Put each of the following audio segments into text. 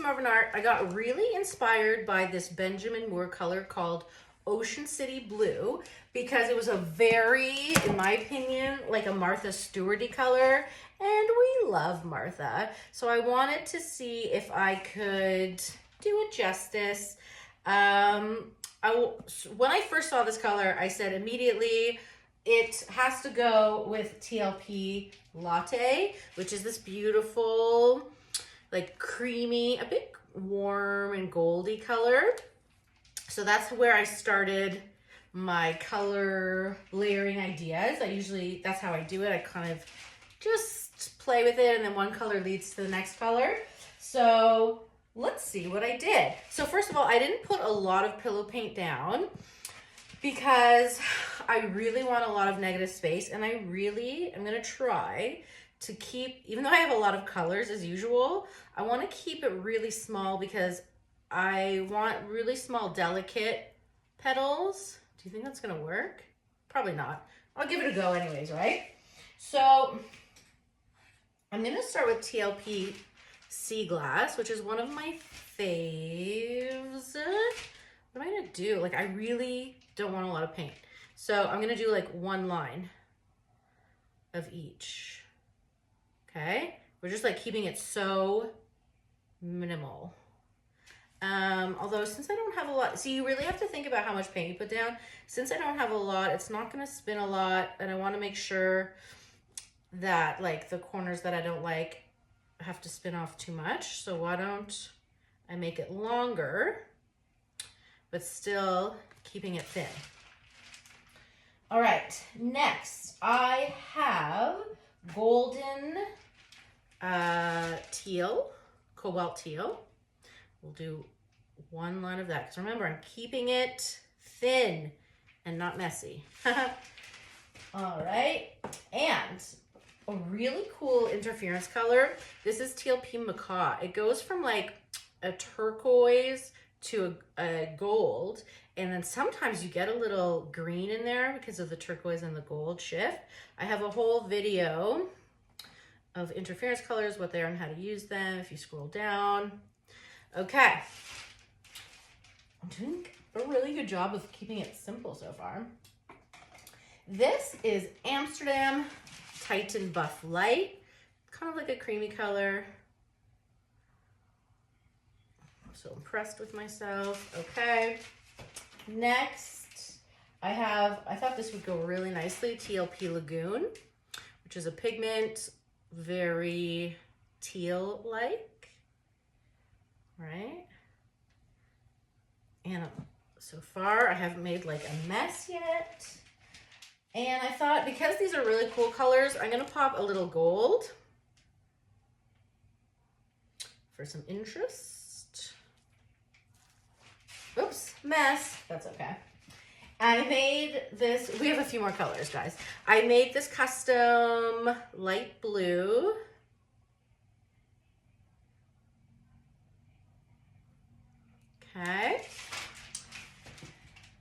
Lisa Marvin Art. I got really inspired by this Benjamin Moore color called Ocean City Blue because it was a very, in my opinion, like a Martha Stewarty color, and we love Martha. So I wanted to see if I could do it justice. When I first saw this color, I said immediately it has to go with TLP Latte, which is this beautiful, like creamy, a bit warm and goldy color. So that's where I started my color layering ideas. That's how I do it. I kind of just play with it and then one color leads to the next color. So let's see what I did. So first of all, I didn't put a lot of pillow paint down because I really want a lot of negative space, and I really am gonna try to keep, even though I have a lot of colors as usual, I wanna keep it really small because I want really small, delicate petals. Do you think that's gonna work? Probably not. I'll give it a go anyways, right? So I'm gonna start with TLP Sea Glass, which is one of my faves. What am I gonna do? Like, I really don't want a lot of paint. So I'm gonna do like one line of each. Okay? We're just like keeping it so minimal. Although since I don't have a lot, see, you really have to think about how much paint you put down. Since I don't have a lot, it's not gonna spin a lot, and I wanna make sure that like the corners that I don't like have to spin off too much. So why don't I make it longer, but still keeping it thin. All right, next I have golden teal, cobalt teal. We'll do one line of that, because remember, I'm keeping it thin and not messy. All right, and a really cool interference color. This is TLP Macaw. It goes from like a turquoise to a gold, and then sometimes you get a little green in there because of the turquoise and the gold shift. I have a whole video of interference colors, what they are and how to use them, if you scroll down. Okay, I'm doing a really good job of keeping it simple so far. This is Amsterdam Titan Buff Light, kind of like a creamy color. I'm so impressed with myself. Okay, next I thought this would go really nicely, TLP Lagoon, which is a pigment, very teal-like, right? And so far I haven't made like a mess yet. And I thought, because these are really cool colors, I'm gonna pop a little gold for some interest. Oops, mess, that's okay. I made this, we have a few more colors, guys. I made this custom light blue. Okay.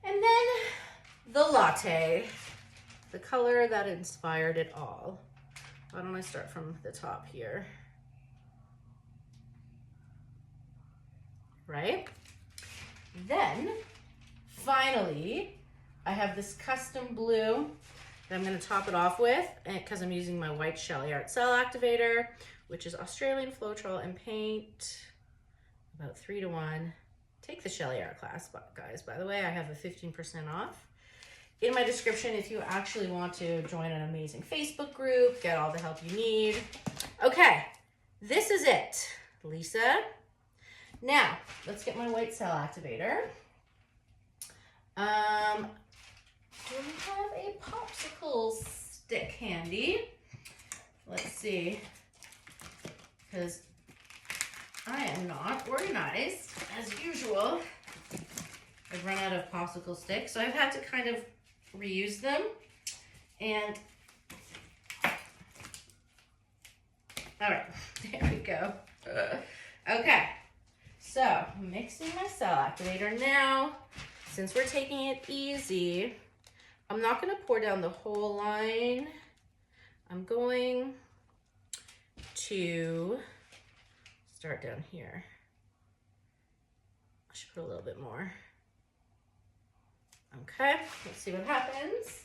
And then the latte, the color that inspired it all. Why don't I start from the top here? Right? Then, finally, I have this custom blue that I'm gonna top it off with, because I'm using my white Shelly Art Cell Activator, which is Australian Floetrol and paint, about 3-to-1. Take the Shelly Art class, guys. By the way, I have a 15% off in my description if you actually want to join an amazing Facebook group, get all the help you need. Okay, this is it, Lisa. Now, let's get my white cell activator. Do I have a popsicle stick handy? Let's see, because I am not organized as usual. I've run out of popsicle sticks, so I've had to kind of reuse them. And all right, there we go. Okay, so mixing my cell activator now. Since we're taking it easy, I'm not gonna pour down the whole line. I'm going to start down here. Should put a little bit more. Okay, let's see what happens.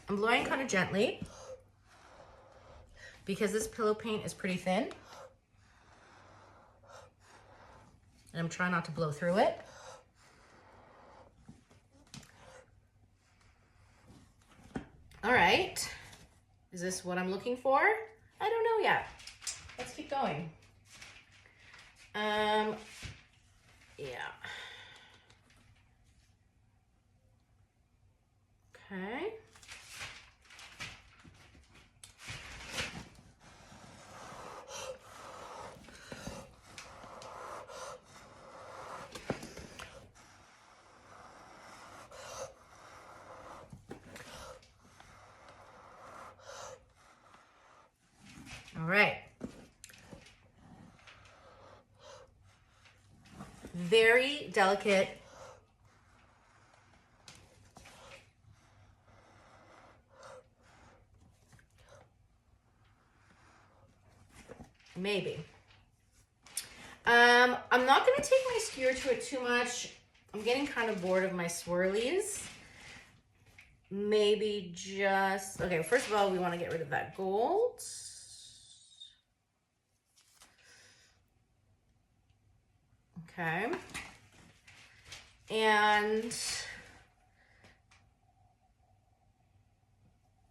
I'm blowing kind of gently because this pillow paint is pretty thin. And I'm trying not to blow through it. All right. Is this what I'm looking for? I don't know yet. Let's keep going. Yeah. Okay. All right. Very delicate. Maybe. I'm not going to take my skewer to it too much. I'm getting kind of bored of my swirlies. Maybe just, okay, first of all, we want to get rid of that gold. Okay. And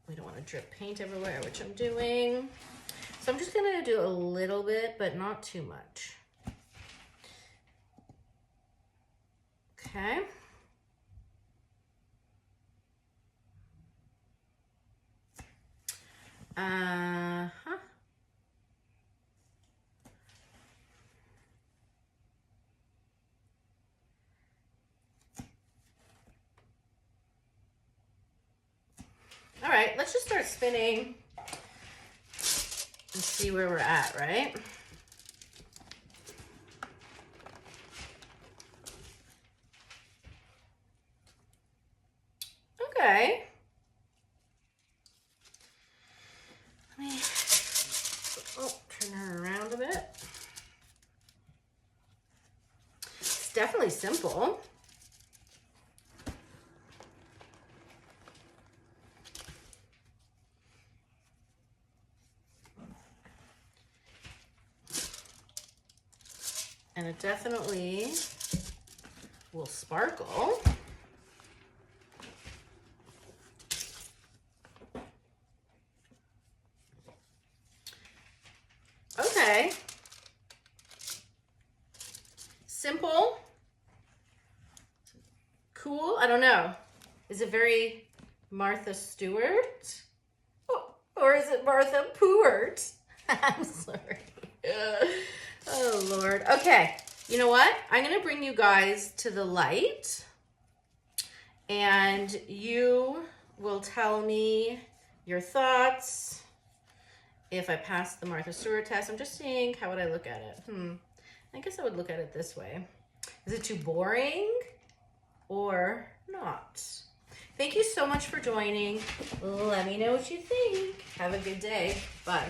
we don't want to drip paint everywhere, which I'm doing. So I'm just going to do a little bit, but not too much. Okay. Uh-huh. All right, let's just start spinning and see where we're at, right? Okay. Let me turn her around a bit. It's definitely simple. And it definitely will sparkle. Okay. Simple. Cool. I don't know. Is it very Martha Stewart? Oh, or is it Martha Pewart? I'm sorry. Oh, Lord. Okay. You know what? I'm going to bring you guys to the light. And you will tell me your thoughts. If I pass the Martha Stewart test, I'm just seeing how would I look at it. I guess I would look at it this way. Is it too boring or not? Thank you so much for joining. Let me know what you think. Have a good day. Bye.